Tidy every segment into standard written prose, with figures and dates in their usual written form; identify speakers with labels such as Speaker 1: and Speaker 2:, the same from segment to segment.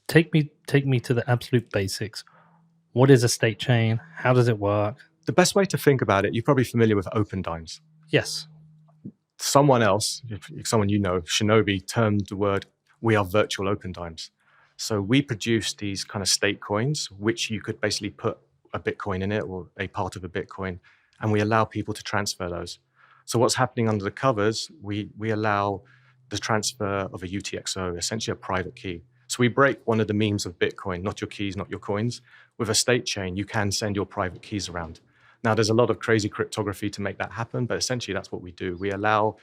Speaker 1: take me to the absolute basics. What is a state chain? How does it work?
Speaker 2: The best way to think about it, you're probably familiar with open dimes.
Speaker 1: Yes.
Speaker 2: Someone else, someone you know, Shinobi, termed the word, we are virtual open dimes. So we produce these kind of state coins, which you could basically put a Bitcoin in it or a part of a Bitcoin, and we allow people to transfer those. So what's happening under the covers, we allow the transfer of a UTXO, essentially a private key. So we break one of the memes of Bitcoin, not your keys, not your coins. With a state chain, you can send your private keys around. Now, there's a lot of crazy cryptography to make that happen, but essentially that's what we do. We allow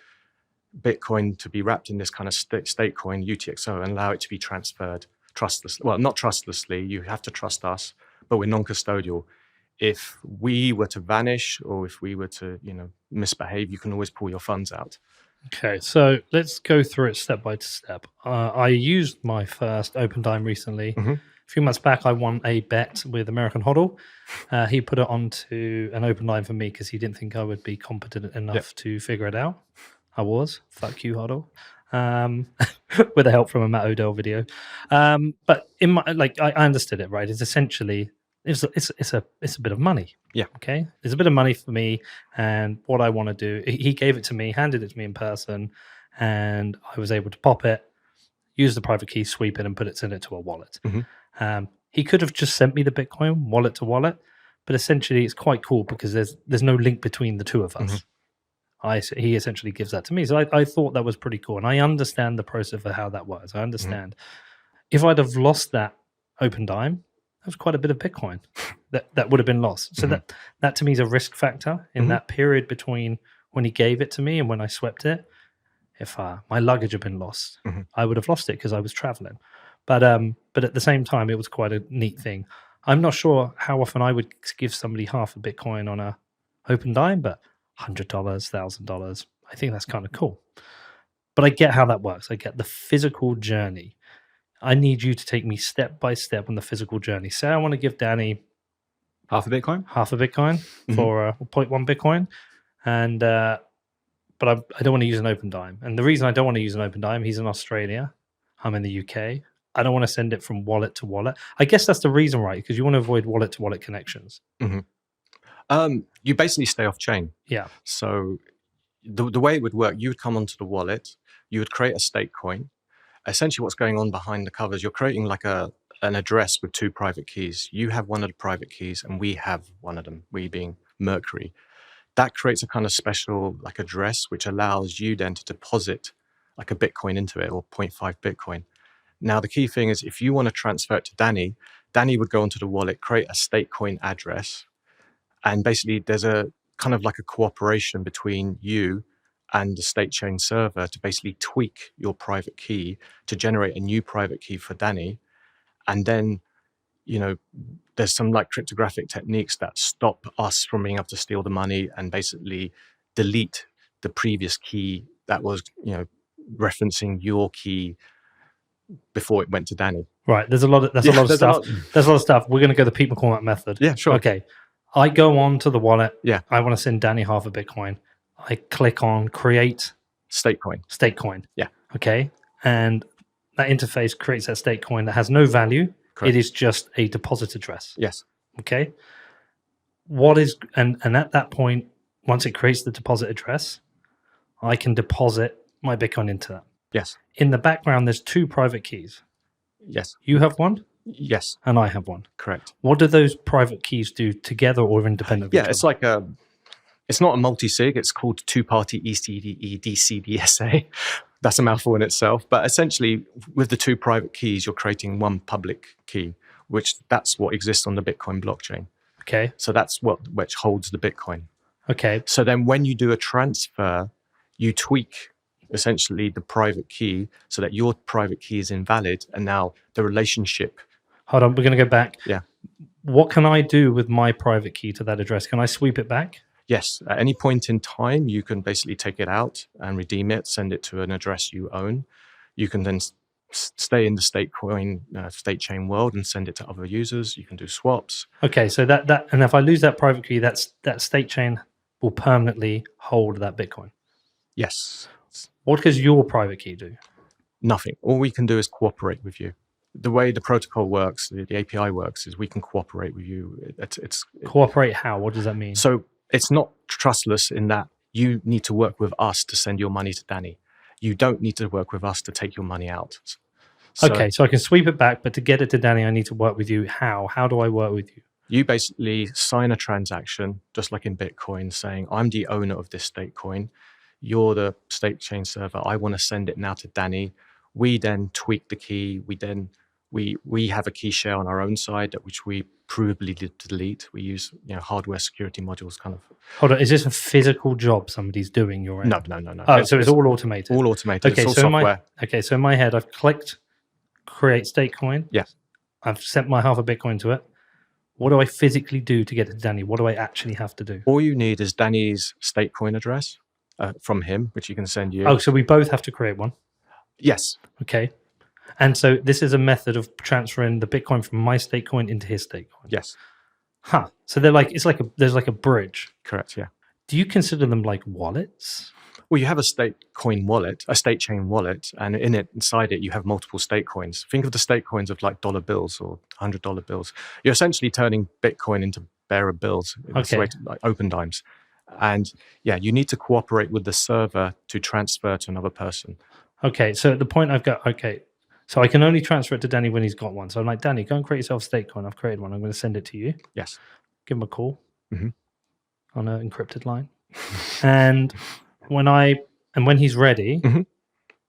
Speaker 2: Bitcoin to be wrapped in this kind of state coin, UTXO, and allow it to be transferred trustlessly. Well, not trustlessly, you have to trust us, but we're non-custodial. If we were to vanish or if we were to, misbehave, you can always pull your funds out.
Speaker 1: Okay, so let's go through it step by step. I used my first open dime recently.
Speaker 2: Mm-hmm.
Speaker 1: A few months back, I won a bet with American Hodl. He put it onto an open dime for me because he didn't think I would be competent enough to figure it out. I was. Fuck you, Hodl. With the help from a Matt Odell video. But in my I understood it, right? It's essentially it's a bit of money.
Speaker 2: Yeah.
Speaker 1: Okay. It's a bit of money for me, and what I want to do. He gave it to me, handed it to me in person, and I was able to pop it, use the private key, sweep it, and send it to a wallet.
Speaker 2: Mm-hmm.
Speaker 1: He could have just sent me the Bitcoin wallet to wallet, but essentially it's quite cool because there's no link between the two of us. Mm-hmm. He essentially gives that to me. So I thought that was pretty cool. And I understand the process of how that works. I understand. If I'd have lost that open dime, that was quite a bit of Bitcoin that would have been lost. So that to me is a risk factor in that period between when he gave it to me and when I swept it. If my luggage had been lost, I would have lost it because I was traveling. But at the same time, it was quite a neat thing. I'm not sure how often I would give somebody half a Bitcoin on a open dime, but $100, $1,000, I think that's kind of cool. But I get how that works. I get the physical journey. I need you to take me step by step on the physical journey. Say I want to give Danny
Speaker 3: half a Bitcoin
Speaker 1: for 0.1 Bitcoin, and but I don't want to use an open dime. And the reason I don't want to use an open dime, he's in Australia, I'm in the UK. I don't want to send it from wallet to wallet. I guess that's the reason, right? Because you want to avoid wallet to wallet connections.
Speaker 2: You basically stay off chain.
Speaker 1: Yeah.
Speaker 2: So the way it would work, you would come onto the wallet, you would create a state coin. Essentially what's going on behind the covers, you're creating like an address with two private keys. You have one of the private keys and we have one of them, we being Mercury. That creates a kind of special like address, which allows you then to deposit like a Bitcoin into it, or 0.5 Bitcoin. Now, the key thing is if you want to transfer it to Danny would go onto the wallet, create a state coin address. And basically there's a kind of like a cooperation between you and the Statechain server to basically tweak your private key to generate a new private key for Danny. And then, there's some like cryptographic techniques that stop us from being able to steal the money and basically delete the previous key that was, referencing your key before it went to Danny.
Speaker 1: Right. There's a lot of stuff. There's a lot of stuff. We're going to go the Pete McCormack method.
Speaker 2: Yeah, sure.
Speaker 1: Okay. I go on to the wallet.
Speaker 2: Yeah.
Speaker 1: I want to send Danny half a Bitcoin. I click on create
Speaker 2: state coin.
Speaker 1: Yeah. Okay. And that interface creates that state coin that has no value.
Speaker 2: Correct.
Speaker 1: It is just a deposit address.
Speaker 2: Yes.
Speaker 1: Okay. And at that point, once it creates the deposit address, I can deposit my Bitcoin into that.
Speaker 2: Yes.
Speaker 1: In the background, there's two private keys.
Speaker 2: Yes.
Speaker 1: You have one?
Speaker 2: Yes.
Speaker 1: And I have one.
Speaker 2: Correct.
Speaker 1: What do those private keys do together or independently?
Speaker 2: Yeah, it's like it's not a multi-sig. It's called two-party ECDE DCDSA. That's a mouthful in itself. But essentially, with the two private keys, you're creating one public key, that's what exists on the Bitcoin blockchain.
Speaker 1: Okay.
Speaker 2: So that's which holds the Bitcoin.
Speaker 1: Okay.
Speaker 2: So then when you do a transfer, you tweak essentially the private key so that your private key is invalid. And now the relationship.
Speaker 1: Hold on. We're going to go back.
Speaker 2: Yeah.
Speaker 1: What can I do with my private key to that address? Can I sweep it back?
Speaker 2: Yes. At any point in time, you can basically take it out and redeem it, send it to an address you own. You can then stay in the state chain world and send it to other users. You can do swaps.
Speaker 1: Okay. So that and if I lose that private key, that state chain will permanently hold that Bitcoin.
Speaker 2: Yes.
Speaker 1: What does your private key do?
Speaker 2: Nothing. All we can do is cooperate with you. the way the protocol works, the API works, is we can cooperate with you.
Speaker 1: Cooperate how? What does that mean?
Speaker 2: So it's not trustless in that you need to work with us to send your money to Danny. You don't need to work with us to take your money out.
Speaker 1: Okay, so I can sweep it back, but to get it to Danny, I need to work with you. How? How do I work with you?
Speaker 2: You basically sign a transaction, just like in Bitcoin, saying, I'm the owner of this state coin. You're the Statechain server. I want to send it now to Danny. We then tweak the key. We have a key share on our own side, which we provably delete. We use hardware security modules kind of.
Speaker 1: Hold on, is this a physical job somebody's doing your end?
Speaker 2: No.
Speaker 1: Oh, so it's all automated.
Speaker 2: All automated.
Speaker 1: Okay,
Speaker 2: it's all
Speaker 1: so
Speaker 2: software.
Speaker 1: So in my head, I've clicked create state coin.
Speaker 2: Yes.
Speaker 1: I've sent my half a Bitcoin to it. What do I physically do to get it to Danny? What do I actually have to do?
Speaker 2: All you need is Danny's state coin address from him, which he can send you.
Speaker 1: Oh, so we both have to create one?
Speaker 2: Yes.
Speaker 1: Okay. And so this is a method of transferring the Bitcoin from my state coin into his state coin.
Speaker 2: Yes.
Speaker 1: Huh. So there's like a bridge.
Speaker 2: Correct. Yeah.
Speaker 1: Do you consider them like wallets?
Speaker 2: Well, you have a state coin wallet, a state chain wallet, and inside it, you have multiple state coins. Think of the state coins of like dollar bills or $100 bills. You're essentially turning Bitcoin into bearer bills, like open dimes. And yeah, you need to cooperate with the server to transfer to another person.
Speaker 1: Okay. So at the point I've got, so I can only transfer it to Danny when he's got one. So I'm like, Danny, go and create yourself a state coin. I've created one. I'm going to send it to you.
Speaker 2: Yes.
Speaker 1: Give him a call on an encrypted line. and when he's ready,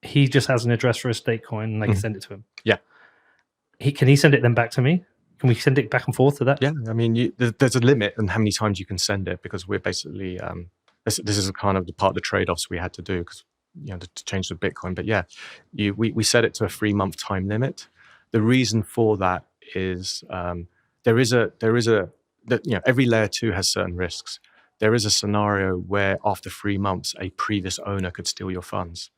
Speaker 1: he just has an address for a state coin and I can send it to him.
Speaker 2: Yeah.
Speaker 1: Can he send it then back to me? Can we send it back and forth to that?
Speaker 2: Yeah. I mean, there's a limit on how many times you can send it because we're basically, this is kind of the part of the trade-offs we had to do because, to change the Bitcoin. But yeah, we set it to a 3-month time limit. The reason for that is every layer 2 has certain risks. There is a scenario where after 3 months, a previous owner could steal your funds.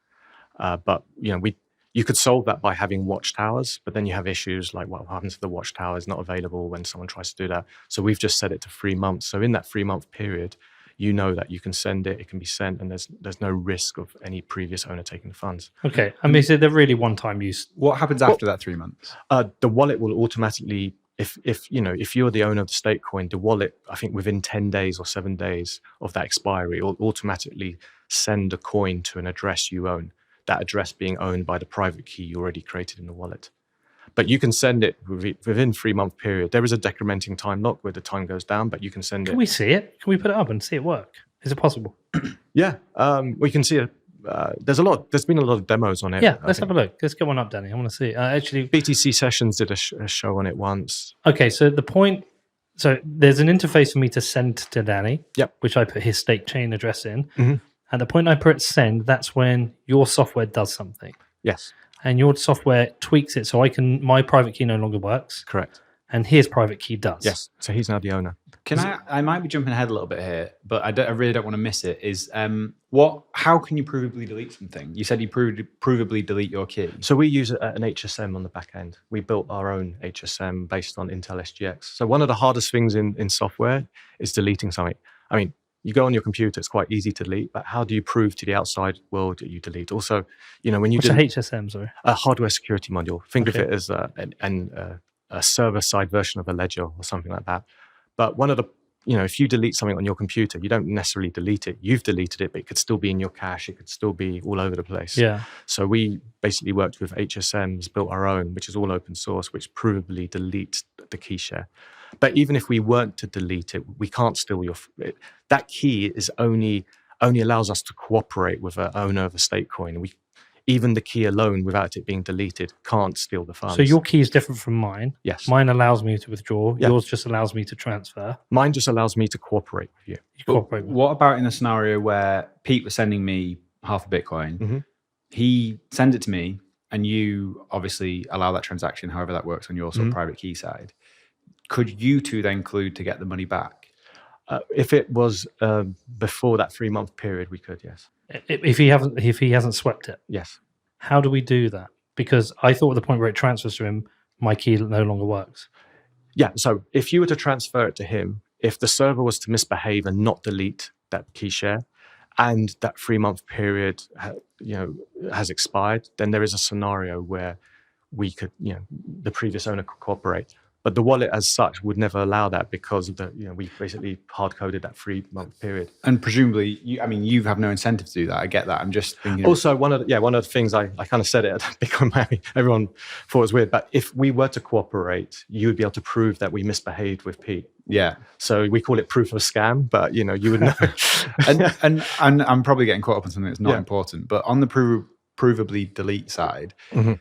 Speaker 2: But you could solve that by having watchtowers, but then you have issues like what happens if the watchtower is not available when someone tries to do that. So we've just set it to 3 months. So in that 3-month period, you know that you can send it, it can be sent, and there's no risk of any previous owner taking the funds.
Speaker 1: Okay. I mean, so they're really one-time use.
Speaker 3: What happens after that 3 months?
Speaker 2: The wallet will automatically, if you're the owner of the state coin, the wallet, I think within 10 days or 7 days of that expiry, will automatically send a coin to an address you own, that address being owned by the private key you already created in the wallet. But you can send it within 3-month period. There is a decrementing time lock where the time goes down, but you can send it.
Speaker 1: Can we see it? Can we put it up and see it work? Is it possible?
Speaker 2: Yeah, we can see it. There's been a lot of demos on it.
Speaker 1: Yeah, let's have a look. Let's get one up, Danny. I want to see it. Actually,
Speaker 2: BTC Sessions did a show on it once.
Speaker 1: Okay, so there's an interface for me to send to Danny, which I put his state chain address in. At the point I put send, that's when your software does something.
Speaker 2: Yes.
Speaker 1: And your software tweaks it so my private key no longer works.
Speaker 2: Correct.
Speaker 1: And his private key does.
Speaker 2: Yes. So he's now the owner.
Speaker 3: I might be jumping ahead a little bit here, but I really don't want to miss it. How can you provably delete something? You said you provably delete your key.
Speaker 2: So we use an HSM on the back end. We built our own HSM based on Intel SGX. So one of the hardest things in software is deleting something. I mean, you go on your computer, it's quite easy to delete, but how do you prove to the outside world that you delete? Also, when you
Speaker 1: do HSM, sorry,
Speaker 2: a hardware security module, think of it as a server-side version of a ledger or something like that. But one of the, if you delete something on your computer, you don't necessarily delete it. You've deleted it, but it could still be in your cache. It could still be all over the place.
Speaker 1: Yeah.
Speaker 2: So we basically worked with HSMs, built our own, which is all open source, which provably deletes the key share. But even if we weren't to delete it, we can't steal that key is only allows us to cooperate with an owner of a state coin. Even the key alone, without it being deleted, can't steal the funds.
Speaker 1: So your key is different from mine.
Speaker 2: Yes.
Speaker 1: Mine allows me to withdraw. Yeah. Yours just allows me to transfer.
Speaker 2: Mine just allows me to cooperate with you.
Speaker 3: What about in a scenario where Pete was sending me half a Bitcoin? He sends it to me, and you obviously allow that transaction, however that works on your sort of private key side. Could you two then collude to get the money back?
Speaker 2: If it was before that 3-month period, we could, yes.
Speaker 1: If he hasn't swept it,
Speaker 2: yes.
Speaker 1: How do we do that? Because I thought at the point where it transfers to him, my key no longer works.
Speaker 2: Yeah. So if you were to transfer it to him, if the server was to misbehave and not delete that key share, and that 3-month period, has expired, then there is a scenario where we could, the previous owner could cooperate. But the wallet as such would never allow that because of we basically hard coded that 3-month period.
Speaker 3: And presumably, you have no incentive to do that. I get that. I'm just thinking.
Speaker 2: Also, one of the things I kind of said it at Bitcoin Miami, everyone thought it was weird. But if we were to cooperate, you would be able to prove that we misbehaved with Pete.
Speaker 3: Yeah.
Speaker 2: So we call it proof of scam, but you would know.
Speaker 3: and I'm probably getting caught up on something that's not important. But on the provably delete side.
Speaker 2: Mm-hmm.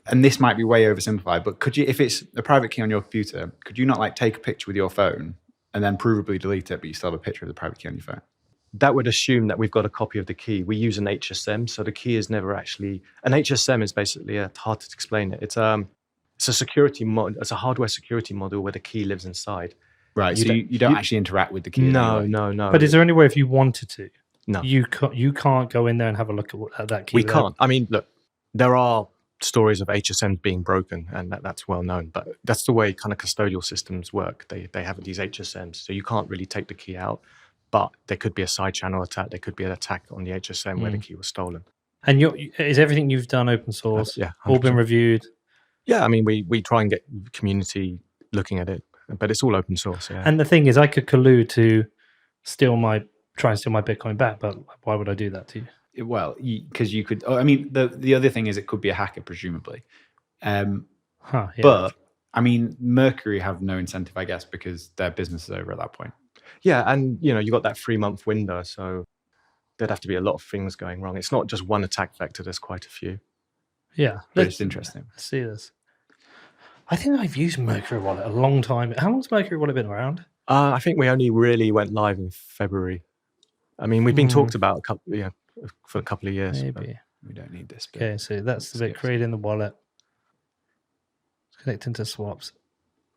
Speaker 3: And this might be way oversimplified, but could you, if it's a private key on your computer, could you not take a picture with your phone and then provably delete it, but you still have a picture of the private key on your phone?
Speaker 2: That would assume that we've got a copy of the key. We use an HSM, so the key is never actually. An HSM is basically hard to explain it. It's a security mod. It's a hardware security module where the key lives inside.
Speaker 3: Right. So you don't actually interact with the key.
Speaker 2: No.
Speaker 1: But is there any way if you wanted to?
Speaker 2: No.
Speaker 1: You can't go in there and have a look at that key.
Speaker 2: We can't. I mean, look, there are stories of HSMs being broken, and that's well known. But that's the way kind of custodial systems work. They have these HSMs, so you can't really take the key out. But there could be a side channel attack. There could be an attack on the HSM where the key was stolen.
Speaker 1: And is everything you've done open source?
Speaker 2: Yeah, 100%.
Speaker 1: All been reviewed?
Speaker 2: Yeah, I mean, we try and get community looking at it, but it's all open source. Yeah.
Speaker 1: And the thing is, I could collude to try and steal my Bitcoin back, but why would I do that to you?
Speaker 3: Well, because you could. I mean, the other thing is it could be a hacker, presumably. But I mean, Mercury have no incentive, I guess, because their business is over at that point.
Speaker 2: Yeah, and you got that 3-month window, so there'd have to be a lot of things going wrong. It's not just one attack vector; there's quite a few.
Speaker 1: Yeah,
Speaker 3: but it's interesting.
Speaker 1: Let's see this. I think I've used Mercury Wallet a long time. How long's Mercury Wallet been around?
Speaker 2: I think we only really went live in February. I mean, we've been talked about for a couple of years.
Speaker 1: Maybe
Speaker 3: we don't need this bit.
Speaker 1: Okay, so that's the bit creating the wallet. Connecting to swaps.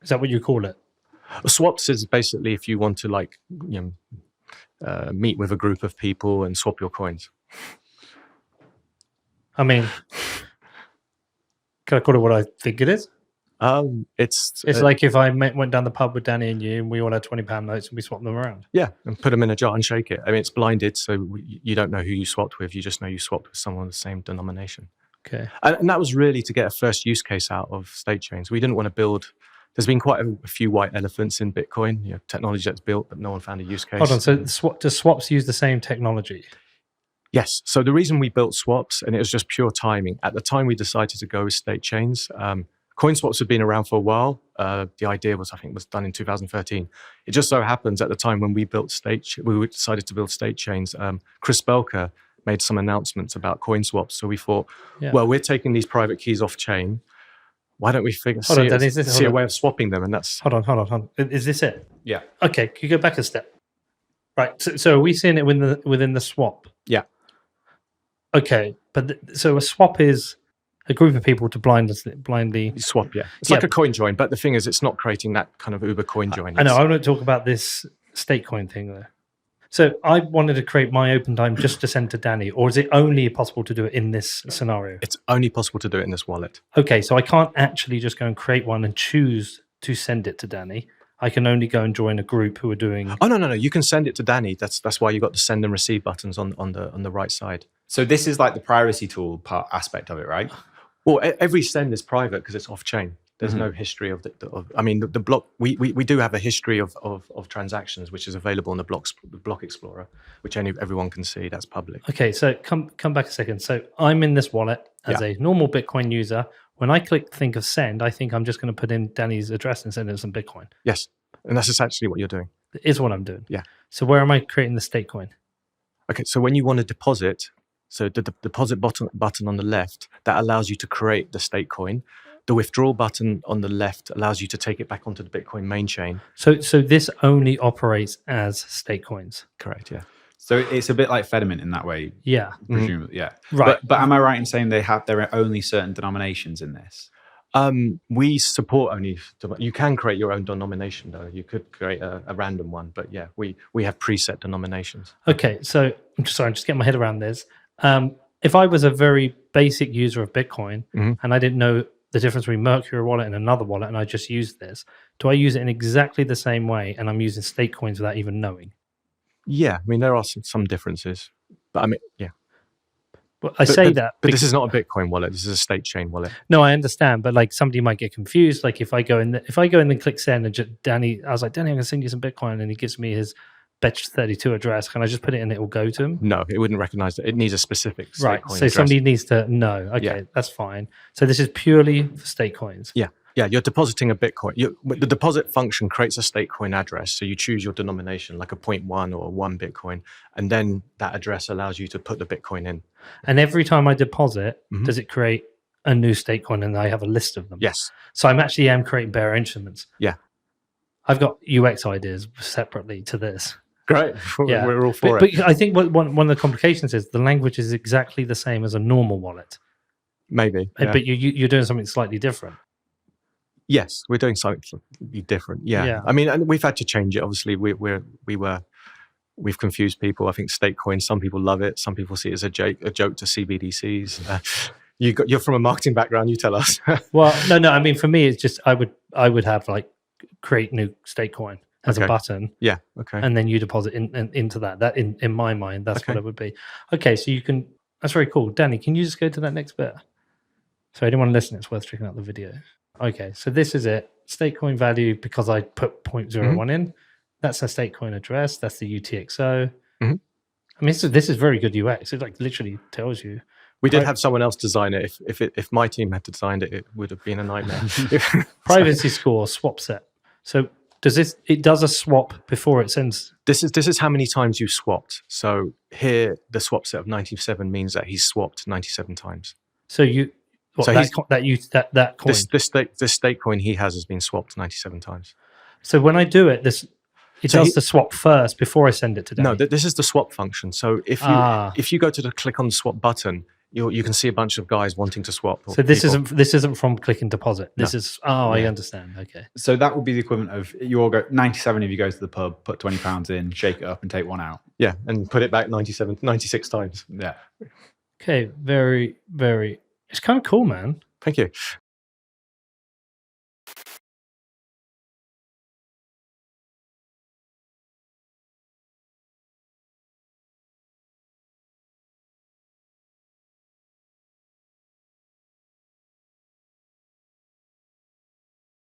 Speaker 1: Is that what you call it?
Speaker 2: Swaps is basically if you want to meet with a group of people and swap your coins.
Speaker 1: I mean, can I call it what I think it is?
Speaker 2: It's
Speaker 1: like if I went down the pub with Danny and you, and we all had £20 notes and we swapped them around.
Speaker 2: Yeah, and put them in a jar and shake it. I mean, it's blinded, so you don't know who you swapped with. You just know you swapped with someone of the same denomination.
Speaker 1: Okay.
Speaker 2: And that was really to get a first use case out of Statechains. We didn't want to build. There's been quite a few white elephants in Bitcoin, technology that's built, but no one found a use case.
Speaker 1: Hold on, so does swaps use the same technology?
Speaker 2: Yes. So the reason we built swaps, and it was just pure timing, at the time we decided to go with Statechains. Coin swaps had been around for a while. The idea was done in 2013. It just so happens at the time when we decided to build Statechains, Chris Belker made some announcements about coin swaps. So we thought, well, we're taking these private keys off chain. Why don't we see a way of swapping them? And that's
Speaker 1: hold on. Is this it?
Speaker 3: Yeah.
Speaker 1: Okay. Can you go back a step? Right. So are we seeing it within the swap?
Speaker 2: Yeah.
Speaker 1: Okay, but so a swap is a group of people to blindly
Speaker 2: swap. Yeah, it's like a coin join, but the thing is, it's not creating that kind of Uber coin join.
Speaker 1: I know. I want to talk about this Statecoin thing though. So I wanted to create my open time just to send to Danny, or is it only possible to do it in this scenario?
Speaker 2: It's only possible to do it in this wallet.
Speaker 1: Okay, so I can't actually just go and create one and choose to send it to Danny. I can only go and join a group who are doing.
Speaker 2: Oh no! You can send it to Danny. That's why you got the send and receive buttons on the right side.
Speaker 3: So this is like the privacy tool aspect of it, right?
Speaker 2: Well, every send is private because it's off chain. There's no history of the block. We do have a history of transactions, which is available in the block explorer, which everyone can see. That's public.
Speaker 1: Okay, so come back a second. So I'm in this wallet as a normal Bitcoin user. When I think of send, I think I'm just going to put in Danny's address and send him some Bitcoin.
Speaker 2: Yes, and that's essentially what you're doing.
Speaker 1: It is what I'm doing.
Speaker 2: Yeah.
Speaker 1: So where am I creating the Statecoin?
Speaker 2: Okay, so when you want to deposit, so the deposit button on the left, that allows you to create the Statecoin. The withdrawal button on the left allows you to take it back onto the Bitcoin main chain.
Speaker 1: So this only operates as Statecoins.
Speaker 2: Correct, yeah.
Speaker 3: So it's a bit like Fedimint in that way.
Speaker 1: Yeah.
Speaker 3: Presumably, yeah.
Speaker 1: Right.
Speaker 3: But am I right in saying there are only certain denominations in this?
Speaker 2: We support only. You can create your own denomination, though. You could create a random one, but yeah, we have preset denominations.
Speaker 1: Okay, so I'm just getting my head around this. If I was a very basic user of Bitcoin and I didn't know the difference between Mercury wallet and another wallet, and I just used this, do I use it in exactly the same way? And I'm using Statecoins without even knowing.
Speaker 2: Yeah, I mean there are some differences, but I mean, yeah.
Speaker 1: Well, I say that,
Speaker 2: but this is not a Bitcoin wallet. This is a state chain wallet.
Speaker 1: No, I understand, but like somebody might get confused. Like if I go in, and click send, and Danny, I was like, Danny, I'm gonna send you some Bitcoin, and he gives me his Betch32 address. Can I just put it in? It will go to him.
Speaker 2: No, it wouldn't recognize that. It needs a specific state
Speaker 1: right.
Speaker 2: coin
Speaker 1: So
Speaker 2: address.
Speaker 1: somebody needs to know. Okay, that's fine. So this is purely for state coins.
Speaker 2: Yeah. Yeah, you're depositing a Bitcoin. The deposit function creates a state coin address. So you choose your denomination, like a 0.1 or 1 Bitcoin, and then that address allows you to put the Bitcoin in.
Speaker 1: And every time I deposit, does it create a new state coin? And I have a list of them.
Speaker 2: Yes.
Speaker 1: So I'm creating bearer instruments.
Speaker 2: Yeah.
Speaker 1: I've got UX ideas separately to this.
Speaker 2: Great.
Speaker 1: Yeah.
Speaker 2: We're all for
Speaker 1: it.
Speaker 2: it.
Speaker 1: But I think one of the complications is the language is exactly the same as a normal wallet.
Speaker 2: Maybe. Yeah.
Speaker 1: But you're doing something slightly different.
Speaker 2: Yes, we're doing something slightly different. Yeah. I mean, and we've had to change it. Obviously, we've confused people. I think state coins, some people love it. Some people see it as a joke to CBDCs. You're from a marketing background. You tell us.
Speaker 1: Well, no. I mean, for me, it's just I would have like create new state coin as a button.
Speaker 2: Yeah. Okay.
Speaker 1: And then you deposit into that. That in my mind, that's what it would be. Okay, so you can. That's very cool, Danny. Can you just go to that next bit? So anyone listening, it's worth checking out the video. Okay, so this is it. State coin value, because I put 0.01 in. That's a state coin address. That's the UTXO. I mean, this is very good UX. It like literally tells you.
Speaker 2: We did have someone else design it. If my team had designed it, it would have been a nightmare.
Speaker 1: Privacy score swap set. So it does a swap before it sends.
Speaker 2: This is how many times you swapped. So here, the swap set of 97 means that he's swapped 97 times.
Speaker 1: So you. What, so that coin.
Speaker 2: This state coin he has been swapped 97 times.
Speaker 1: So when I do it, it does the swap first before I send it to Danny.
Speaker 2: No, this is the swap function. So if you go to click on the swap button, you can see a bunch of guys wanting to swap.
Speaker 1: So this isn't from click and deposit. This is I understand. Okay.
Speaker 3: So that would be the equivalent of you all go 97 if you go to the pub, put £20 in, shake it up, and take one out.
Speaker 2: Yeah, and put it back 96 times.
Speaker 3: Yeah.
Speaker 1: Okay. Very, very. It's kind of cool, man.
Speaker 2: Thank you.